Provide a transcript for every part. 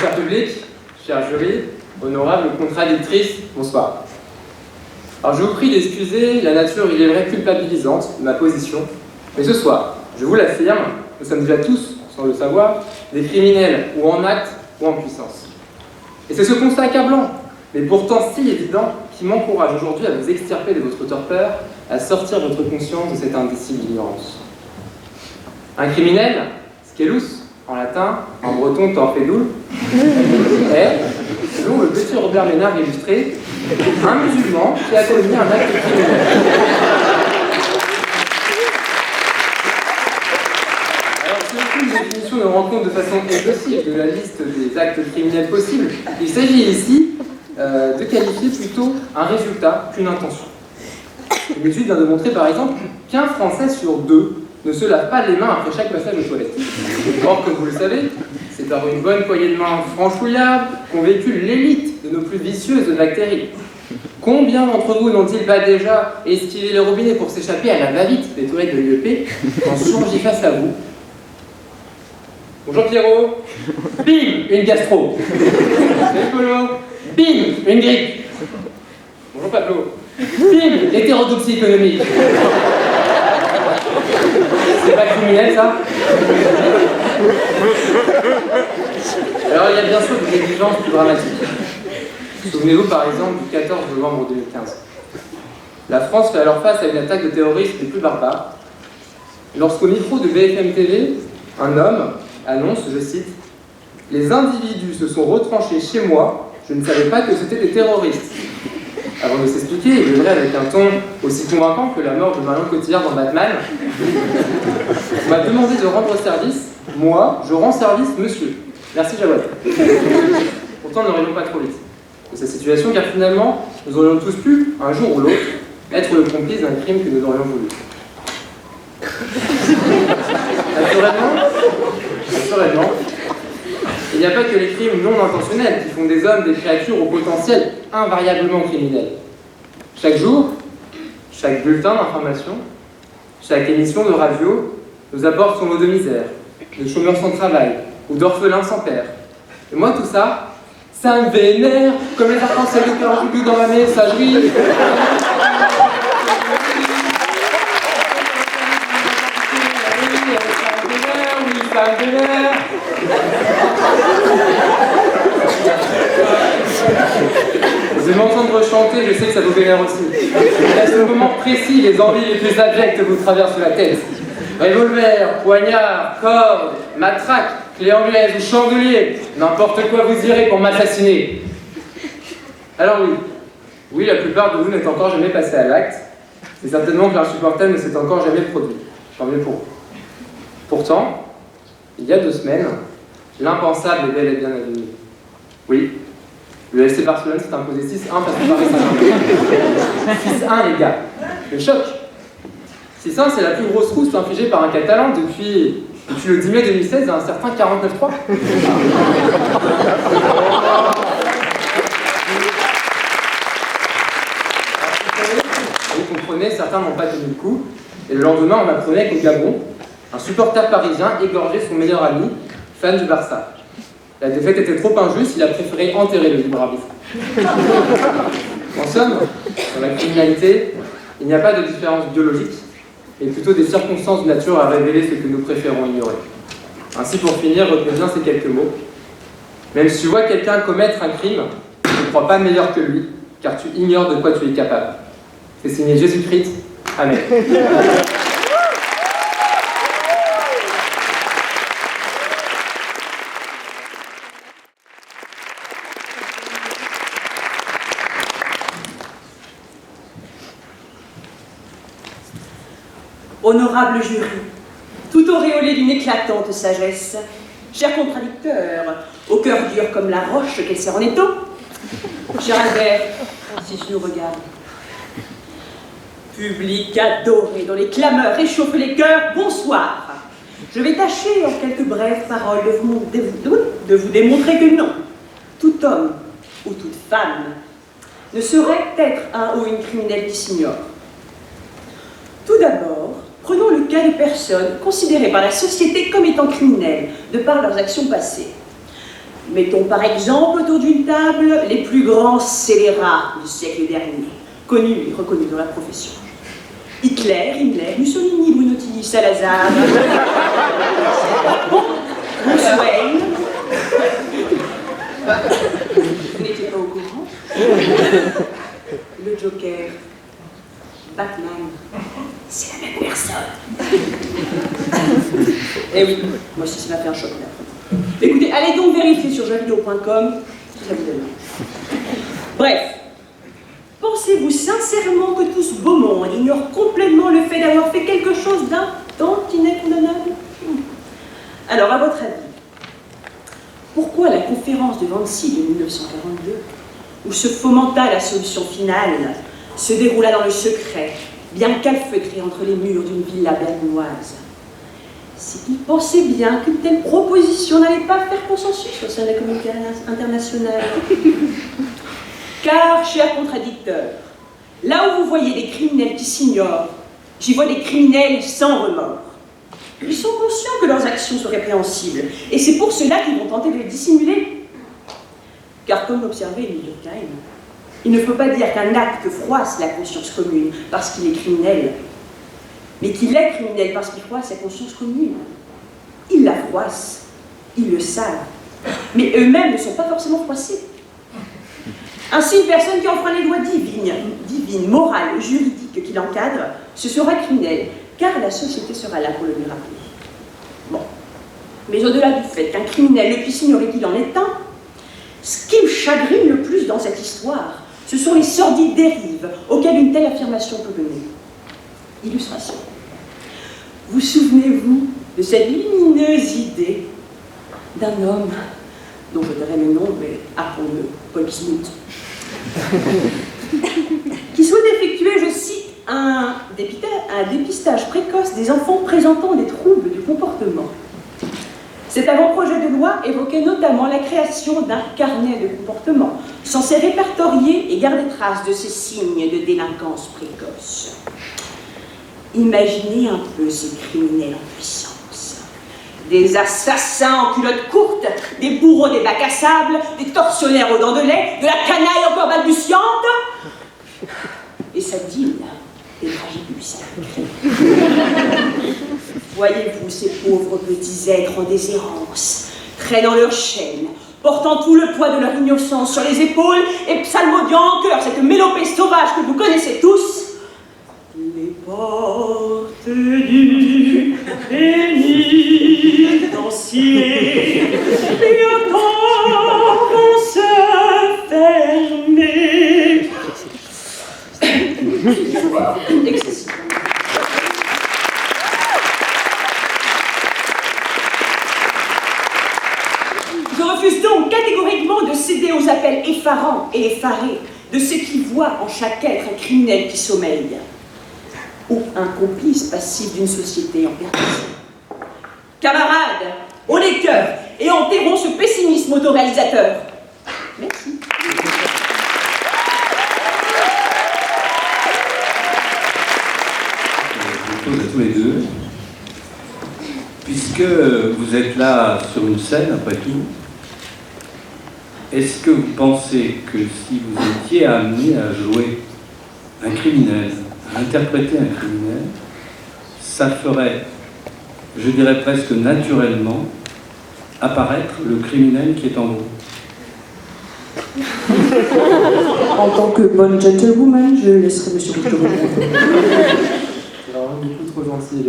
cher public, cher jury, honorable contradictrice, bonsoir. Alors je vous prie d'excuser la nature, il est vrai, culpabilisante de ma position, mais ce soir, je vous l'affirme, nous sommes déjà tous, sans le savoir, des criminels, ou en acte, ou en puissance. Et c'est ce constat accablant, mais pourtant si évident, qui m'encourage aujourd'hui à vous extirper de votre torpeur, à sortir votre conscience de cette indicible ignorance. Un criminel, scellus, en latin, en breton torpédoule, est, selon le petit Robert Ménard illustré, un musulman qui a commis un acte criminel. Alors, si aucune définition ne rend compte de façon exhaustive de la liste des actes criminels possibles, il s'agit ici de qualifier plutôt un résultat qu'une intention. Une étude vient de montrer par exemple qu'un Français sur deux ne se lave pas les mains après chaque passage aux toilettes. Or, comme vous le savez, c'est par une bonne poignée de mains franchouillardes qu'on véhicule l'élite de nos plus vicieuses bactéries. Combien d'entre vous n'ont-ils pas déjà esquivé les robinets pour s'échapper à la va-vite des toilettes de l'IEP quand surgit face à vous? Bonjour Pierrot. Bim, une gastro. Salut Polo. Bim, une grippe. Bonjour Pablo. Bim, l'hétérodoxie économique. C'est pas criminel ça? Alors il y a bien sûr des négligences plus dramatiques. Souvenez-vous par exemple du 14 novembre 2015. La France fait alors face à une attaque de terroristes les plus barbares, lorsqu'au micro de BFM TV, un homme annonce, je cite, « Les individus se sont retranchés chez moi, je ne savais pas que c'était des terroristes. » Avant de s'expliquer, il devrait avec un ton aussi convaincant que la mort de Marion Cotillard dans Batman. On m'a demandé de rendre service. Moi, je rends service, monsieur. Merci, Jawad. Pourtant, n'aurions pas trop vite de cette situation, car finalement, nous aurions tous pu, un jour ou l'autre, être le complice d'un crime que nous aurions voulu. Naturellement, il n'y a pas que les crimes non intentionnels qui font des hommes des créatures au potentiel invariablement criminel. Chaque jour, chaque bulletin d'information, chaque émission de radio nous apporte son lot de misère, de chômeurs sans travail ou d'orphelins sans père. Et moi, tout ça, ça me vénère comme les arcs-en-ciel de cœur dans ma messagerie. Ça me vénère. Vous allez m'entendre chanter, je sais que ça vous vénère aussi. À ce moment précis, les envies les plus abjectes vous traversent la tête. Revolver, poignard, corde, matraque, clé anglaise ou chandelier, n'importe quoi vous irez pour m'assassiner. Alors oui, la plupart de vous n'êtes encore jamais passé à l'acte. C'est certainement que l'insupportable ne s'est encore jamais produit. Tant mieux pour vous. Pourtant, il y a 2 semaines, l'impensable est bel et bien avenu. Oui, le FC Barcelone s'est imposé 6-1 face au Paris Saint-Germain. 6-1 les gars, le choc. 6-1 c'est la plus grosse rousse infligée par un Catalan depuis le 10 mai 2016 à un certain 49-3. Vous comprenez, certains n'ont pas tenu le coup, et le lendemain on apprenait qu'au Gabon, un supporter parisien égorgeait son meilleur ami, fan du Barça. La défaite était trop injuste, il a préféré enterrer le libre arbitre. En somme, dans la criminalité, il n'y a pas de différence biologique, mais plutôt des circonstances de nature à révéler ce que nous préférons ignorer. Ainsi, pour finir, retenez bien ces quelques mots. Même si tu vois quelqu'un commettre un crime, ne crois pas meilleur que lui, car tu ignores de quoi tu es capable. C'est signé Jésus-Christ. Amen. Honorable jury, tout auréolé d'une éclatante sagesse, cher contradicteur, au cœur dur comme la roche qu'elle serre en étau, cher Albert, si tu nous regardes, public adoré dont les clameurs réchauffent les cœurs, bonsoir. Je vais tâcher en quelques brèves paroles de vous démontrer que non, tout homme ou toute femme ne saurait être un ou une criminelle qui s'ignore. Tout d'abord, prenons le cas de personnes considérées par la société comme étant criminelles, de par leurs actions passées. Mettons par exemple autour d'une table les plus grands scélérats du siècle dernier, connus et reconnus dans la profession. Hitler, Himmler, Mussolini, Brunotti, Salazar, Bruce Wayne. Vous n'étiez pas au courant? Le Joker, Batman, c'est la même personne. Eh oui, moi aussi ça m'a fait un choc là. Écoutez, allez donc vérifier sur jeuxvideo.com, ça vous donne. Bref, pensez-vous sincèrement que tout ce beau monde ignore complètement le fait d'avoir fait quelque chose d'un tantinet condamnable? Alors, à votre avis, pourquoi la conférence de Wannsee de 1942, où se fomenta la solution finale, se déroula dans le secret, bien calfeutré entre les murs d'une villa berlinoise? C'est qu'ils pensaient bien qu'une telle proposition n'allait pas faire consensus au sein de la communauté internationale. Car, cher contradicteur, là où vous voyez des criminels qui s'ignorent, j'y vois des criminels sans remords. Ils sont conscients que leurs actions sont répréhensibles, et c'est pour cela qu'ils vont tenter de les dissimuler. Car comme l'observait Emile Durkheim, il ne faut pas dire qu'un acte froisse la conscience commune parce qu'il est criminel, mais qu'il est criminel parce qu'il froisse sa conscience commune. Ils la froissent, ils le savent, mais eux-mêmes ne sont pas forcément froissés. Ainsi, une personne qui enfreint les lois divines, morales, juridiques qui l'encadrent, ce sera criminel, car la société sera là pour le lui rappeler. Bon. Mais au-delà du fait qu'un criminel ne puisse ignorer qu'il en est un, ce qui me chagrine le plus dans cette histoire, ce sont les sordides dérives auxquelles une telle affirmation peut mener. Illustration. Vous souvenez-vous de cette lumineuse idée d'un homme dont je dirais le nom, mais appelons-le Paul Smith, qui souhaite effectuer, je cite, un dépistage précoce des enfants présentant des troubles du comportement. Cet avant-projet de loi évoquait notamment la création d'un carnet de comportement, censé répertorier et garder trace de ces signes de délinquance précoce. Imaginez un peu ces criminels en puissance. Des assassins en culottes courtes, des bourreaux des bacs à sable, des tortionnaires aux dents de lait, de la canaille encore balbutiante. Et ça dîne des tragédies sacrées. Voyez-vous ces pauvres petits êtres en déshérence, traînant leurs chaînes, portant tout le poids de leur innocence sur les épaules et psalmodiant en chœur cette mélopée sauvage que vous connaissez tous. Les portes du pénitencier bientôt vont se fermer. Excessif. Je refuse donc catégoriquement de céder aux appels effarants et effarés de ceux qui voient en chaque être un criminel qui sommeille, ou un complice passif d'une société en perdition. Camarades, haut les cœurs et enterrons ce pessimisme autoréalisateur. Merci. Je pose à tous les deux. Puisque vous êtes là sur une scène, après tout, est-ce que vous pensez que si vous étiez amené à jouer un criminel, à interpréter un criminel, ça ferait, je dirais presque naturellement, apparaître le criminel qui est en vous? En tant que bonne gentlewoman, je laisserai monsieur Couture. C'est vraiment beaucoup trop gentil.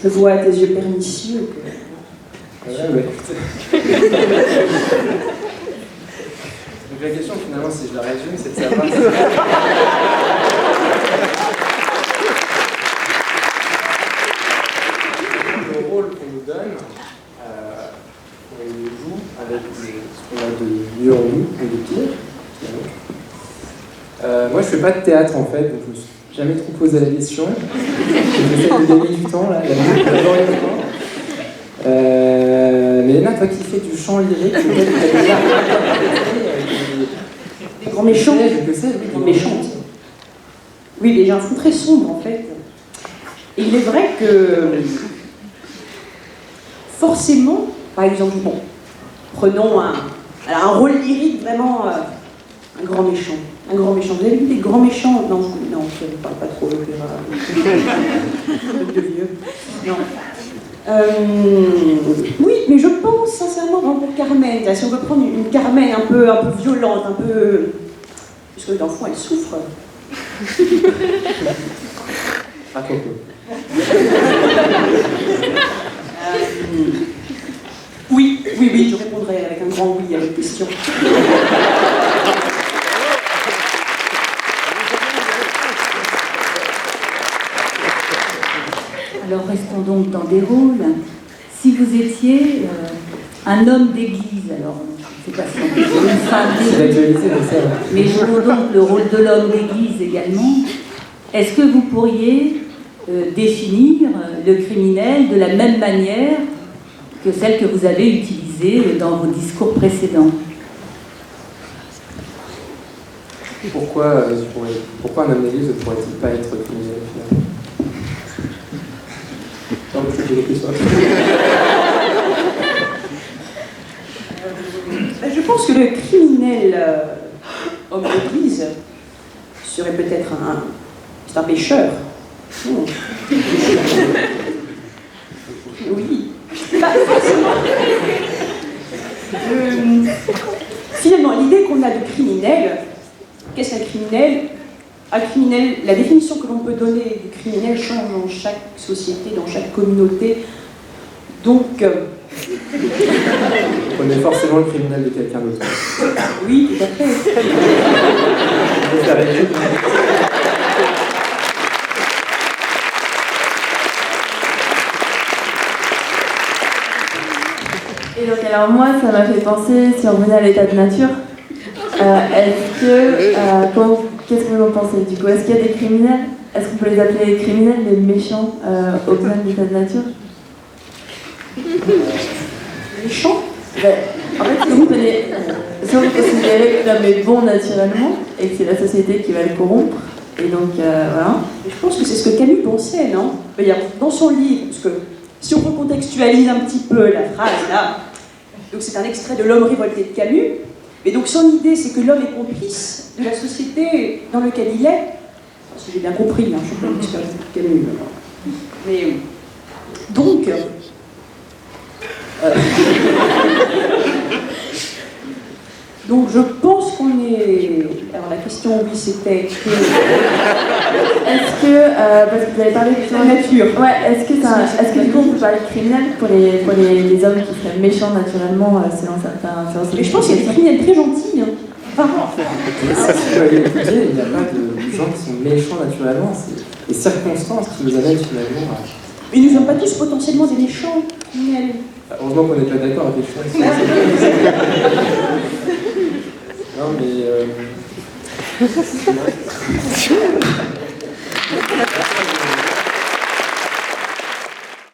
Je vois à tes yeux pernicieux que... Ouais. Donc la question finalement, si je la résume, c'est de savoir si... le rôle qu'on nous donne, on le joue avec ce qu'on a de mieux en nous et de pire. Moi je fais pas de théâtre en fait, donc je me suis jamais trop posé la question. J'essaie de gagner du temps là, d'abord et du temps. Mais Léna, toi qui fais du chant lyrique, peut-être que t'as déjà Des grands méchants. que c'est, Des grands méchants. Oui, les gens sont très sombres en fait. Et il est vrai que, forcément, par exemple, bon, prenons un rôle lyrique vraiment, un grand méchant. Un grand méchant. Vous avez vu des grands méchants? Non, je ne parle pas trop l'opéra. De vieux. Non. Oui, mais je pense sincèrement pour Carmen, là, si on veut prendre une Carmen un peu violente, un peu... Parce que l'enfant, elle souffre. Oui, je répondrai avec un grand oui à votre question. Alors restons donc dans des rôles. Si vous étiez un homme d'église, alors je ne sais pas si on peut dire une femme d'église, mais jouons donc le rôle de l'homme d'église également, est-ce que vous pourriez définir le criminel de la même manière que celle que vous avez utilisée dans vos discours précédents? Pourquoi un homme d'église ne pourrait-il pas être criminel finalement? Je pense que le criminel homme d'église serait peut-être un pécheur. Oui. Finalement, l'idée qu'on a de criminel, qu'est-ce qu'un criminel? Un criminel, la définition que l'on peut donner du criminel change dans chaque société, dans chaque communauté. Donc... On est forcément le criminel de quelqu'un d'autre. Oui, tout à fait. Et donc alors moi, ça m'a fait penser, si on revenait à l'état de nature, qu'est-ce que vous en pensez du coup? Est-ce qu'il y a des criminels? Est-ce qu'on peut les appeler les criminels, les méchants au sein de l'état de nature? Méchant? En fait, si vous considérez que l'homme est bon naturellement et que c'est la société qui va le corrompre, et donc voilà. Je pense que c'est ce que Camus pensait, non? Dans son livre, parce que si on recontextualise un petit peu la phrase là, donc c'est un extrait de L'homme révolté de Camus, et donc son idée c'est que l'homme est complice de la société dans laquelle il est, parce que j'ai bien compris, hein, je suis pas une experte de Camus, mais donc donc je pense qu'on est... Alors la question, oui, c'était que... Est-ce que, parce que vous avez parlé de la nature. Ouais, est-ce que du coup on peut parler de criminel pour les hommes qui seraient méchants naturellement selon certains... Mais je pense qu'il y a des criminels très gentils. Hein. Enfin, Si vous l'avez écouté, il n'y a pas de gens qui sont méchants naturellement, c'est les circonstances qui nous amènent finalement à... mais nous ne sommes pas tous potentiellement des méchants criminels. Heureusement qu'on n'est pas d'accord avec les choses. Non mais...